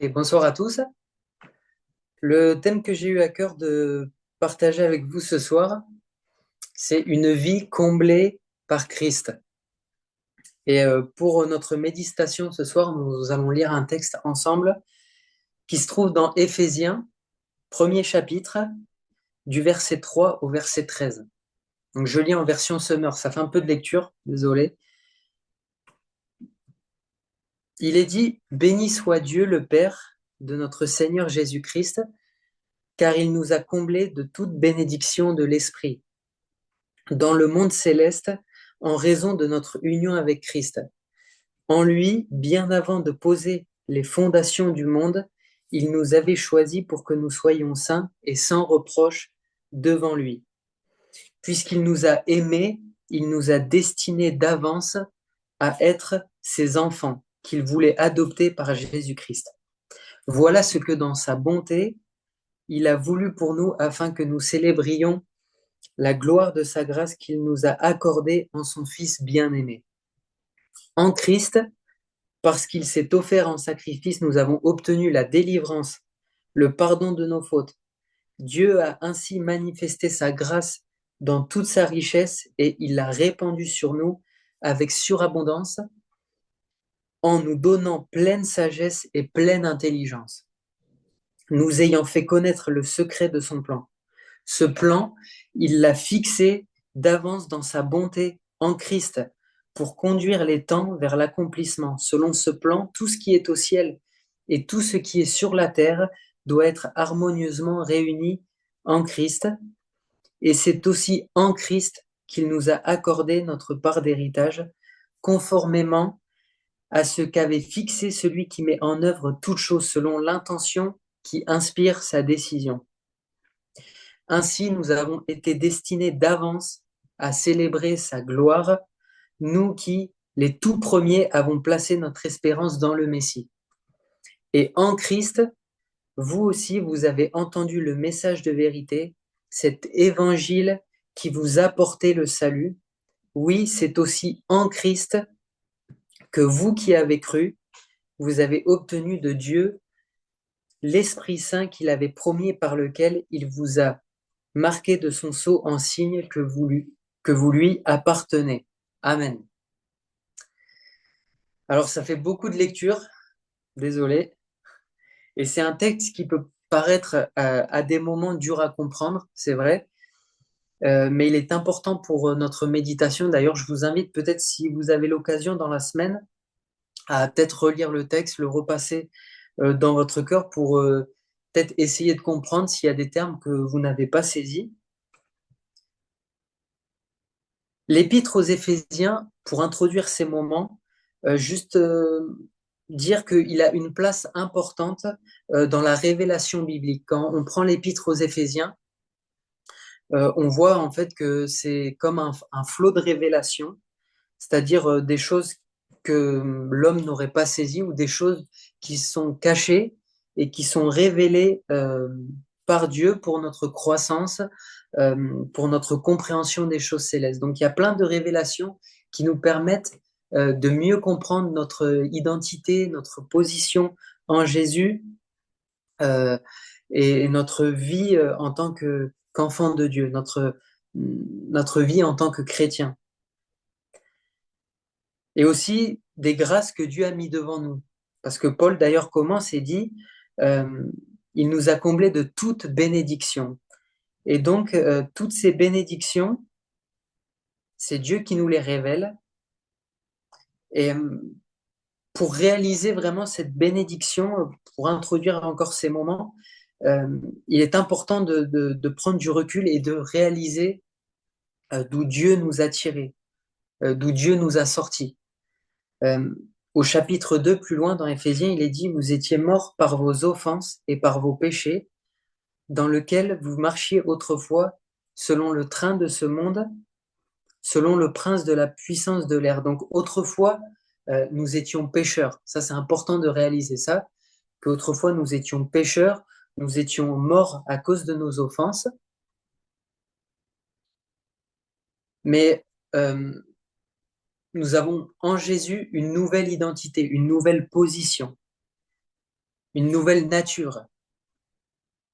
Et bonsoir à tous. Le thème que j'ai eu à cœur de partager avec vous ce soir, c'est une vie comblée par Christ. Et pour notre méditation ce soir, nous allons lire un texte ensemble qui se trouve dans Éphésiens, premier chapitre, du verset 3 au verset 13. Donc je lis en version Summer, ça fait un peu de lecture, désolé. Il est dit, béni soit Dieu le Père de notre Seigneur Jésus-Christ, car il nous a comblés de toute bénédiction de l'Esprit dans le monde céleste en raison de notre union avec Christ. En lui, bien avant de poser les fondations du monde, il nous avait choisis pour que nous soyons saints et sans reproche devant lui. Puisqu'il nous a aimés, il nous a destinés d'avance à être ses enfants, qu'il voulait adopter par Jésus-Christ. Voilà ce que dans sa bonté, il a voulu pour nous afin que nous célébrions la gloire de sa grâce qu'il nous a accordée en son Fils bien-aimé. En Christ, parce qu'il s'est offert en sacrifice, nous avons obtenu la délivrance, le pardon de nos fautes. Dieu a ainsi manifesté sa grâce dans toute sa richesse et il l'a répandue sur nous avec surabondance en nous donnant pleine sagesse et pleine intelligence, nous ayant fait connaître le secret de son plan. Ce plan, il l'a fixé d'avance dans sa bonté en Christ pour conduire les temps vers l'accomplissement. Selon ce plan, tout ce qui est au ciel et tout ce qui est sur la terre doit être harmonieusement réuni en Christ. Et c'est aussi en Christ qu'il nous a accordé notre part d'héritage, conformément à ce qu'avait fixé celui qui met en œuvre toute chose selon l'intention qui inspire sa décision. Ainsi, nous avons été destinés d'avance à célébrer sa gloire, nous qui, les tout premiers, avons placé notre espérance dans le Messie. Et en Christ, vous aussi, vous avez entendu le message de vérité, cet évangile qui vous apportait le salut. Oui, c'est aussi en Christ que vous qui avez cru, vous avez obtenu de Dieu l'Esprit Saint qu'il avait promis par lequel il vous a marqué de son sceau en signe que vous lui appartenez. Amen. Alors, ça fait beaucoup de lecture, désolé, et c'est un texte qui peut paraître à des moments dur à comprendre, c'est vrai, mais il est important pour notre méditation. D'ailleurs, je vous invite peut-être, si vous avez l'occasion dans la semaine, à peut-être relire le texte, le repasser dans votre cœur pour peut-être essayer de comprendre s'il y a des termes que vous n'avez pas saisis. L'Épître aux Éphésiens, pour introduire ces moments, juste dire qu'il a une place importante dans la révélation biblique. Quand on prend l'Épître aux Éphésiens, on voit en fait que c'est comme un flot de révélation, c'est-à-dire des choses que l'homme n'aurait pas saisies ou des choses qui sont cachées et qui sont révélées par Dieu pour notre croissance, pour notre compréhension des choses célestes. Donc il y a plein de révélations qui nous permettent de mieux comprendre notre identité, notre position en Jésus euh, et notre vie en tant qu'enfant de Dieu, notre vie en tant que chrétien. Et aussi des grâces que Dieu a mis devant nous. Parce que Paul d'ailleurs commence et dit, euh, il nous a comblés de toute bénédiction. Et donc, toutes ces bénédictions, c'est Dieu qui nous les révèle. Et pour réaliser vraiment cette bénédiction, pour introduire encore ces moments, euh, il est important de prendre du recul et de réaliser d'où Dieu nous a tirés, d'où Dieu nous a sortis. Euh, Au chapitre 2, plus loin dans Éphésiens, il est dit, vous étiez morts par vos offenses et par vos péchés, dans lequel vous marchiez autrefois selon le train de ce monde, selon le prince de la puissance de l'air. Donc autrefois, nous étions pécheurs. Ça, c'est important de réaliser ça, qu'autrefois nous étions pécheurs, nous étions morts à cause de nos offenses, mais nous avons en Jésus une nouvelle identité, une nouvelle position. une nouvelle nature.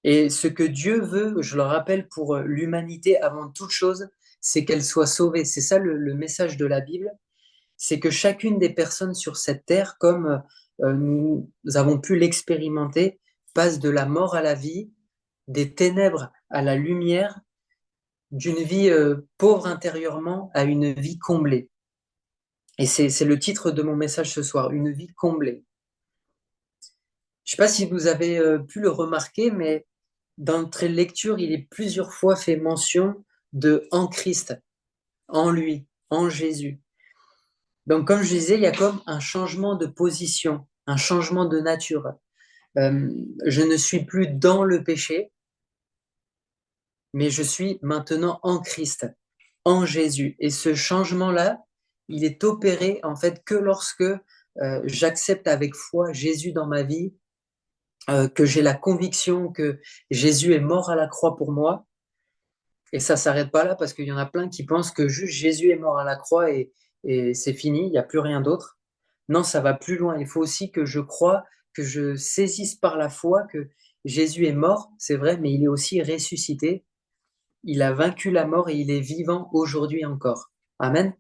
Et ce que Dieu veut, je le rappelle, pour l'humanité avant toute chose, c'est qu'elle soit sauvée. C'est ça le message de la Bible, c'est que chacune des personnes sur cette terre, comme nous avons pu l'expérimenter, passe de la mort à la vie, des ténèbres à la lumière, d'une vie pauvre intérieurement à une vie comblée. Et c'est le titre de mon message ce soir, une vie comblée. Je ne sais pas si vous avez pu le remarquer, mais dans notre lecture, il est plusieurs fois fait mention de en Christ, en lui, en Jésus. Donc, comme je disais, il y a comme un changement de position, un changement de nature. Je ne suis plus dans le péché, mais je suis maintenant en Christ, en Jésus. Et ce changement-là, il est opéré en fait que lorsque j'accepte avec foi Jésus dans ma vie, que j'ai la conviction que Jésus est mort à la croix pour moi. Et ça s'arrête pas là parce qu'il y en a plein qui pensent que juste Jésus est mort à la croix et c'est fini, il n'y a plus rien d'autre. Non, ça va plus loin. Il faut aussi que je croie, que je saisisse par la foi que Jésus est mort, c'est vrai, mais il est aussi ressuscité. Il a vaincu la mort et il est vivant aujourd'hui encore. Amen.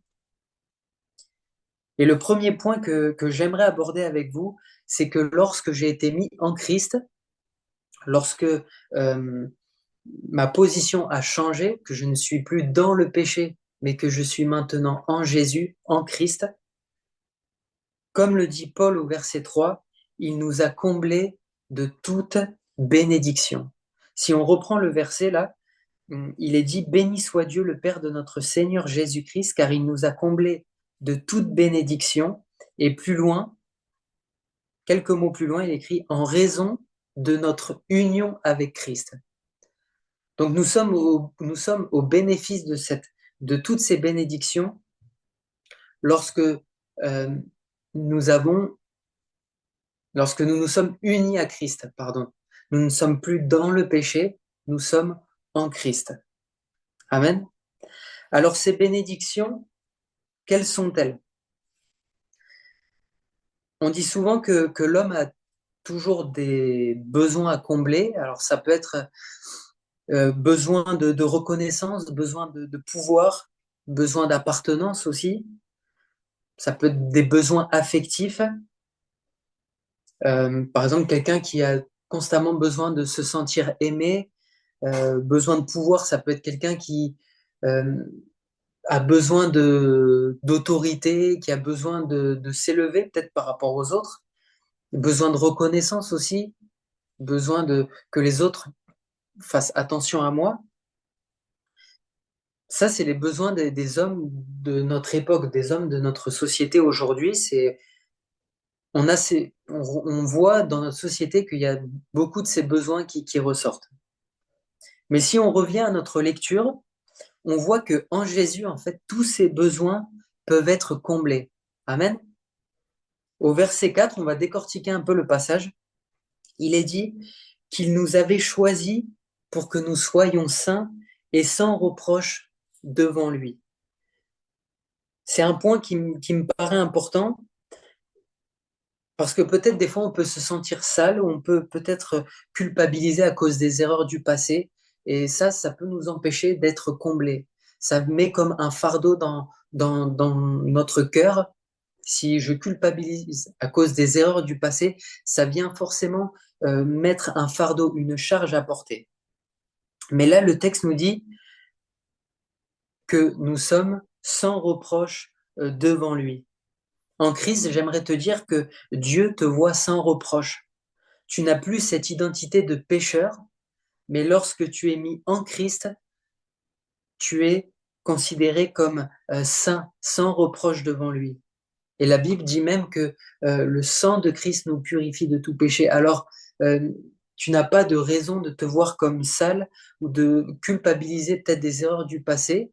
Et le premier point que j'aimerais aborder avec vous, c'est que lorsque j'ai été mis en Christ, lorsque ma position a changé, que je ne suis plus dans le péché, mais que je suis maintenant en Jésus, en Christ. Comme le dit Paul au verset 3, il nous a comblés de toute bénédiction. Si on reprend le verset là, il est dit, béni soit Dieu le Père de notre Seigneur Jésus-Christ, car il nous a comblés de toute bénédiction. Et plus loin, quelques mots plus loin, il écrit, en raison de notre union avec Christ. Donc nous sommes au bénéfice de toutes ces bénédictions lorsque euh, nous avons, lorsque nous nous sommes unis à Christ, pardon. Nous ne sommes plus dans le péché, nous sommes en Christ. Amen. Alors ces bénédictions, quelles sont-elles? On dit souvent que l'homme a toujours des besoins à combler. Alors ça peut être besoin de reconnaissance, besoin de pouvoir, besoin d'appartenance aussi. Ça peut être des besoins affectifs. Par exemple, quelqu'un qui a constamment besoin de se sentir aimé, besoin de pouvoir, ça peut être quelqu'un qui euh, a besoin d'autorité, qui a besoin de s'élever peut-être par rapport aux autres, besoin de reconnaissance aussi, besoin que les autres fassent attention à moi. Ça, c'est les besoins des hommes de notre époque, des hommes de notre société aujourd'hui. On voit dans notre société qu'il y a beaucoup de ces besoins qui ressortent. Mais si on revient à notre lecture, on voit que en Jésus, en fait, tous ces besoins peuvent être comblés. Amen. Au verset 4, on va décortiquer un peu le passage. Il est dit qu'il nous avait choisis pour que nous soyons saints et sans reproche devant lui. C'est un point qui me paraît important parce que peut-être des fois on peut se sentir sale ou on peut peut-être culpabiliser à cause des erreurs du passé et ça peut nous empêcher d'être comblés. Ça met comme un fardeau dans notre cœur. Si je culpabilise à cause des erreurs du passé, ça vient forcément mettre un fardeau, une charge à porter. Mais là, le texte nous dit que nous sommes sans reproche devant lui. En Christ, j'aimerais te dire que Dieu te voit sans reproche. Tu n'as plus cette identité de pécheur, mais lorsque tu es mis en Christ, tu es considéré comme saint, sans reproche devant lui. Et la Bible dit même que le sang de Christ nous purifie de tout péché. Alors, euh, tu n'as pas de raison de te voir comme sale ou de culpabiliser peut-être des erreurs du passé,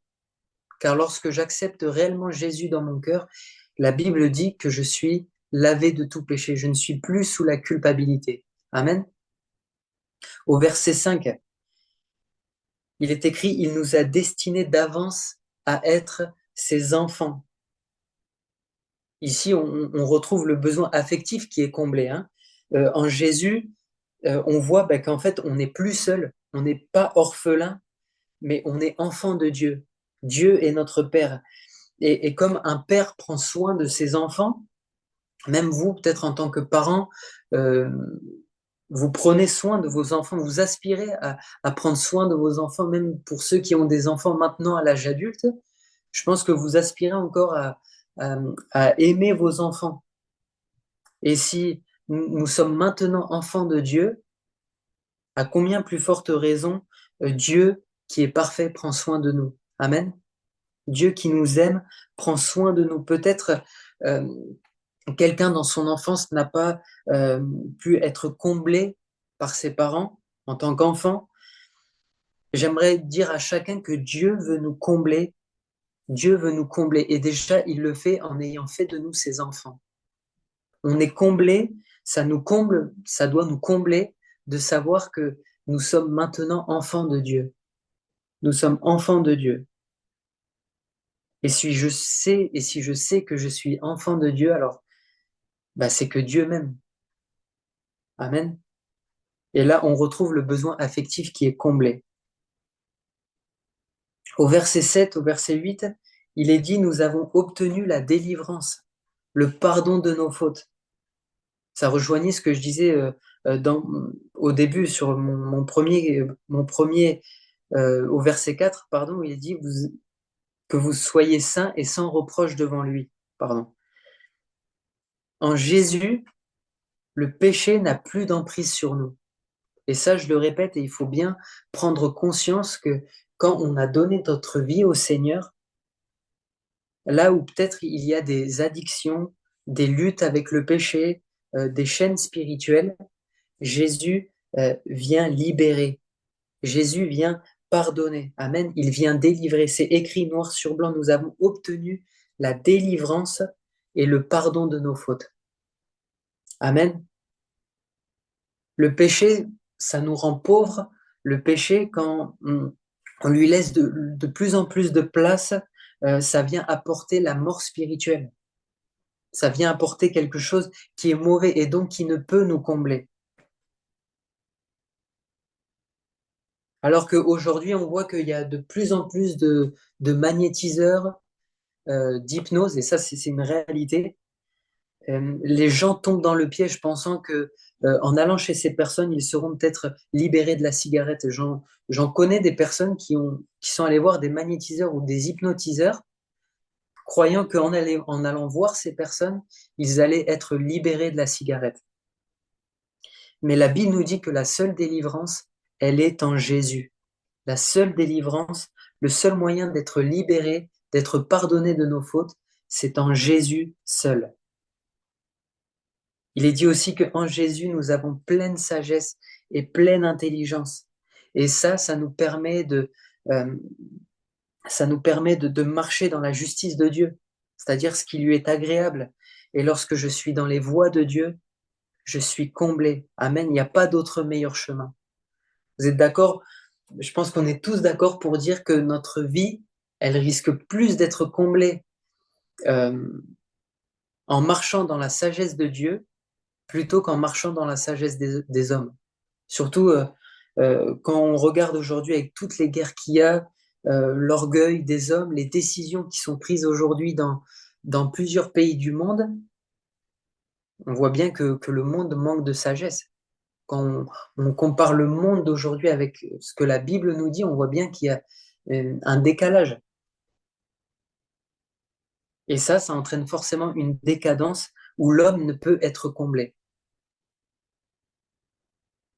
car lorsque j'accepte réellement Jésus dans mon cœur, la Bible dit que je suis lavé de tout péché. Je ne suis plus sous la culpabilité. Amen. Au verset 5, il est écrit, il nous a destinés d'avance à être ses enfants. Ici, on retrouve le besoin affectif qui est comblé, hein. En Jésus, on voit qu'en fait, on n'est plus seul, on n'est pas orphelin, mais on est enfant de Dieu. Dieu est notre Père. Et comme un père prend soin de ses enfants, même vous, peut-être en tant que parent, euh, vous prenez soin de vos enfants, vous aspirez à prendre soin de vos enfants, même pour ceux qui ont des enfants maintenant à l'âge adulte. Je pense que vous aspirez encore à, à aimer vos enfants. Et si nous sommes maintenant enfants de Dieu, à combien plus forte raison Dieu qui est parfait prend soin de nous. Amen. Dieu qui nous aime prend soin de nous. Peut-être euh, quelqu'un dans son enfance n'a pas pu être comblé par ses parents en tant qu'enfant. J'aimerais dire à chacun que Dieu veut nous combler. Dieu veut nous combler. Et déjà, il le fait en ayant fait de nous ses enfants. On est comblé, ça nous comble, ça doit nous combler de savoir que nous sommes maintenant enfants de Dieu. Nous sommes enfants de Dieu. Et si je sais que je suis enfant de Dieu, alors c'est que Dieu m'aime. Amen. Et là, on retrouve le besoin affectif qui est comblé. Au verset 7, au verset 8, il est dit, nous avons obtenu la délivrance, le pardon de nos fautes. Ça rejoignait ce que je disais au début sur mon premier au verset 4, pardon, où il est dit que vous soyez saints et sans reproche devant lui. Pardon. En Jésus, le péché n'a plus d'emprise sur nous. Et ça, je le répète, et il faut bien prendre conscience que quand on a donné notre vie au Seigneur, là où peut-être il y a des addictions, des luttes avec le péché, des chaînes spirituelles, Jésus vient libérer. Jésus vient pardonner. Amen. Il vient délivrer. C'est écrit noir sur blanc. Nous avons obtenu la délivrance et le pardon de nos fautes. Amen. Le péché, ça nous rend pauvres. Le péché, quand on lui laisse de plus en plus de place, ça vient apporter la mort spirituelle. Ça vient apporter quelque chose qui est mauvais et donc qui ne peut nous combler. Alors qu'aujourd'hui, on voit qu'il y a de plus en plus de magnétiseurs, d'hypnose, et ça, c'est une réalité. Les gens tombent dans le piège pensant que en allant chez ces personnes, ils seront peut-être libérés de la cigarette. J'en connais des personnes qui sont allées voir des magnétiseurs ou des hypnotiseurs, croyant en allant voir ces personnes, ils allaient être libérés de la cigarette. Mais la Bible nous dit que la seule délivrance, elle est en Jésus. La seule délivrance, le seul moyen d'être libéré, d'être pardonné de nos fautes, c'est en Jésus seul. Il est dit aussi qu'en Jésus, nous avons pleine sagesse et pleine intelligence. Et ça nous permet euh, de marcher dans la justice de Dieu, c'est-à-dire ce qui lui est agréable. Et lorsque je suis dans les voies de Dieu, je suis comblé. Amen. Il n'y a pas d'autre meilleur chemin. Vous êtes d'accord? Je pense qu'on est tous d'accord pour dire que notre vie, elle risque plus d'être comblée euh, en marchant dans la sagesse de Dieu plutôt qu'en marchant dans la sagesse des hommes. Surtout quand on regarde aujourd'hui avec toutes les guerres qu'il y a, l'orgueil des hommes, les décisions qui sont prises aujourd'hui dans plusieurs pays du monde, on voit bien que le monde manque de sagesse. Quand on compare le monde d'aujourd'hui avec ce que la Bible nous dit, on voit bien qu'il y a un décalage. Et ça entraîne forcément une décadence où l'homme ne peut être comblé.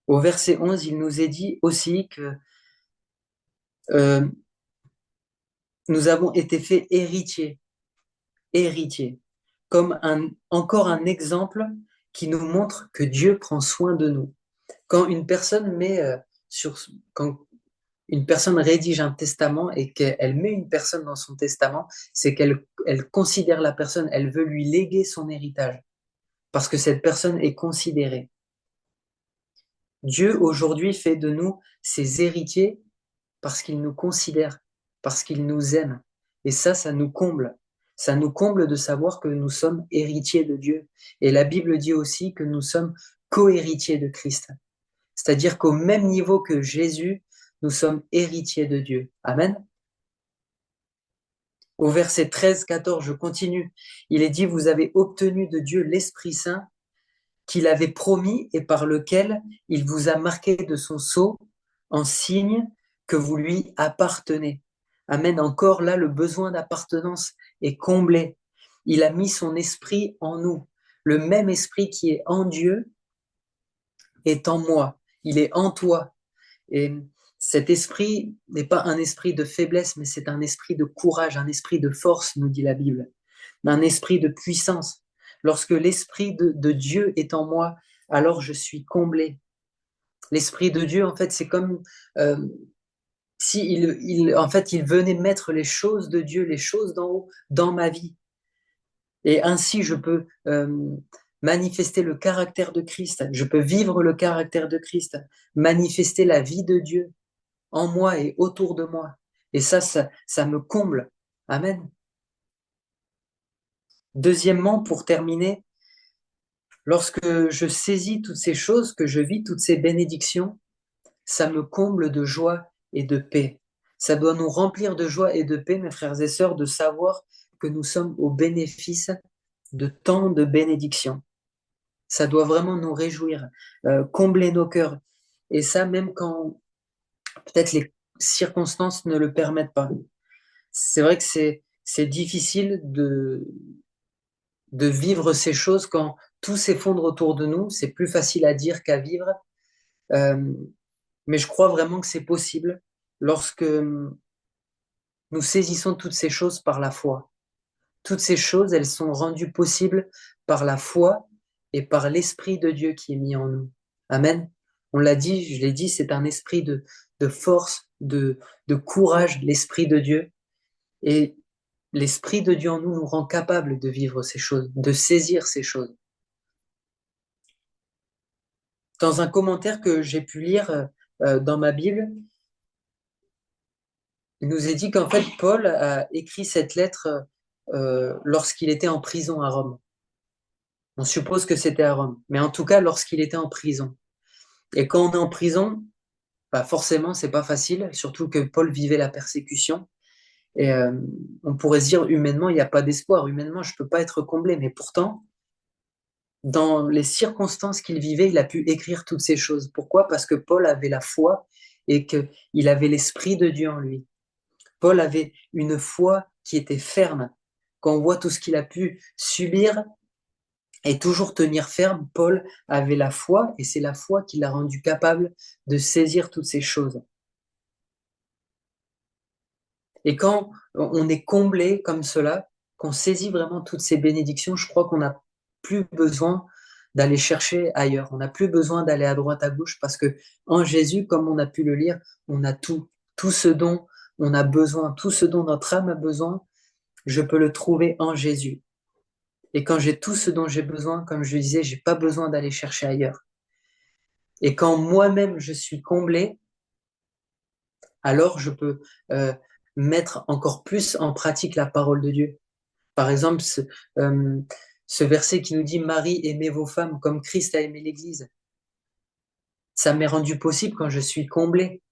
Au verset 11, il nous est dit aussi que euh, nous avons été faits héritiers, héritiers, comme encore un exemple qui nous montre que Dieu prend soin de nous. Quand une personne quand une personne rédige un testament et qu'elle met une personne dans son testament, c'est qu'elle considère la personne, elle veut lui léguer son héritage, parce que cette personne est considérée. Dieu aujourd'hui fait de nous ses héritiers parce qu'il nous considère, parce qu'il nous aime. Et ça nous comble. Ça nous comble de savoir que nous sommes héritiers de Dieu. Et la Bible dit aussi que nous sommes co-héritiers de Christ. C'est-à-dire qu'au même niveau que Jésus, nous sommes héritiers de Dieu. Amen. Au verset 13-14, je continue. Il est dit, vous avez obtenu de Dieu l'Esprit Saint qu'il avait promis et par lequel il vous a marqué de son sceau en signe que vous lui appartenez. Amen. Encore là, le besoin d'appartenance est comblé. Il a mis son esprit en nous. Le même esprit qui est en Dieu est en moi. Il est en toi. Et cet esprit n'est pas un esprit de faiblesse, mais c'est un esprit de courage, un esprit de force, nous dit la Bible, un esprit de puissance. Lorsque l'esprit de Dieu est en moi, alors je suis comblé. L'esprit de Dieu, en fait, c'est comme euh, si en fait, il venait mettre les choses de Dieu, les choses d'en haut, dans ma vie. Et ainsi, je peux manifester le caractère de Christ, je peux vivre le caractère de Christ, manifester la vie de Dieu en moi et autour de moi. Et ça me comble. Amen. Deuxièmement, pour terminer, lorsque je saisis toutes ces choses, que je vis toutes ces bénédictions, ça me comble de joie et de paix. Ça doit nous remplir de joie et de paix, mes frères et sœurs, de savoir que nous sommes au bénéfice de tant de bénédictions. Ça doit vraiment nous réjouir, combler nos cœurs. Et ça, même quand peut-être les circonstances ne le permettent pas. C'est vrai que c'est difficile de vivre ces choses quand tout s'effondre autour de nous. C'est plus facile à dire qu'à vivre. Euh, mais je crois vraiment que c'est possible lorsque nous saisissons toutes ces choses par la foi. Toutes ces choses, elles sont rendues possibles par la foi et par l'Esprit de Dieu qui est mis en nous. Amen. On l'a dit, je l'ai dit, c'est un esprit de force, de courage, l'Esprit de Dieu. Et l'Esprit de Dieu en nous nous rend capable de vivre ces choses, de saisir ces choses. Dans un commentaire que j'ai pu lire dans ma Bible, il nous est dit qu'en fait, Paul a écrit cette lettre lorsqu'il était en prison à Rome. On suppose que c'était à Rome, mais en tout cas lorsqu'il était en prison. Et quand on est en prison, bah forcément, c'est pas facile, surtout que Paul vivait la persécution. Et on pourrait se dire, humainement, il n'y a pas d'espoir. Humainement, je peux pas être comblé. Mais pourtant, dans les circonstances qu'il vivait, il a pu écrire toutes ces choses. Pourquoi? Parce que Paul avait la foi et qu'il avait l'Esprit de Dieu en lui. Paul avait une foi qui était ferme. Quand on voit tout ce qu'il a pu subir et toujours tenir ferme, Paul avait la foi et c'est la foi qui l'a rendu capable de saisir toutes ces choses. Et quand on est comblé comme cela, qu'on saisit vraiment toutes ces bénédictions, je crois qu'on n'a plus besoin d'aller chercher ailleurs. On n'a plus besoin d'aller à droite, à gauche, parce que en Jésus, comme on a pu le lire, on a tout, tout ce dont on a besoin, tout ce dont notre âme a besoin, je peux le trouver en Jésus. Et quand j'ai tout ce dont j'ai besoin, comme je disais, j'ai pas besoin d'aller chercher ailleurs. Et quand moi-même je suis comblé, alors je peux euh, mettre encore plus en pratique la parole de Dieu. Par exemple, euh, ce verset qui nous dit Marie, aimez vos femmes comme Christ a aimé l'Église. Ça m'est rendu possible quand je suis comblé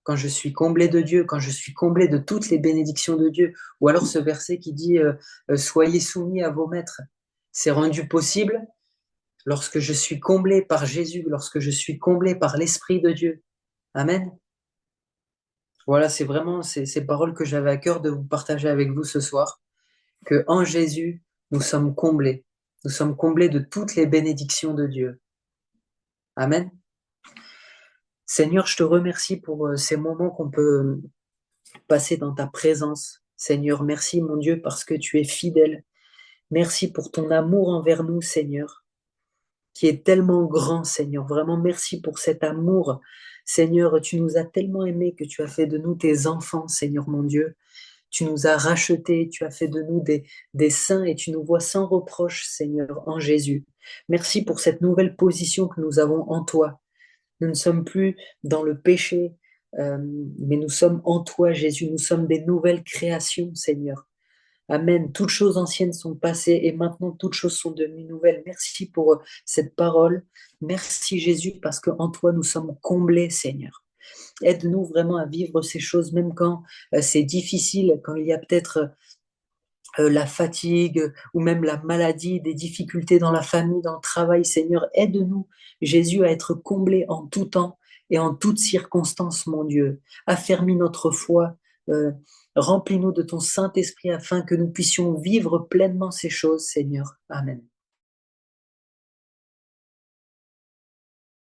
de Dieu, quand je suis comblé de toutes les bénédictions de Dieu. Ou alors ce verset qui dit soyez soumis à vos maîtres. C'est rendu possible lorsque je suis comblé par Jésus, lorsque je suis comblé par l'Esprit de Dieu. Amen. Voilà, c'est vraiment ces paroles que j'avais à cœur de vous partager avec vous ce soir, que en Jésus, nous sommes comblés. Nous sommes comblés de toutes les bénédictions de Dieu. Amen. Seigneur, je te remercie pour ces moments qu'on peut passer dans ta présence. Seigneur, merci mon Dieu parce que tu es fidèle. Merci pour ton amour envers nous, Seigneur, qui est tellement grand, Seigneur. Vraiment, merci pour cet amour. Seigneur, tu nous as tellement aimés que tu as fait de nous tes enfants, Seigneur mon Dieu. Tu nous as rachetés, tu as fait de nous des saints et tu nous vois sans reproche, Seigneur, en Jésus. Merci pour cette nouvelle position que nous avons en toi. Nous ne sommes plus dans le péché, mais nous sommes en toi, Jésus. Nous sommes des nouvelles créations, Seigneur. Amen. Toutes choses anciennes sont passées et maintenant toutes choses sont devenues nouvelles. Merci pour cette parole. Merci Jésus parce qu'en toi nous sommes comblés, Seigneur. Aide-nous vraiment à vivre ces choses, même quand c'est difficile, quand il y a peut-être la fatigue ou même la maladie, des difficultés dans la famille, dans le travail. Seigneur, aide-nous, Jésus, à être comblés en tout temps et en toutes circonstances, mon Dieu. Affermis notre foi, euh, remplis-nous de ton Saint-Esprit afin que nous puissions vivre pleinement ces choses, Seigneur. Amen.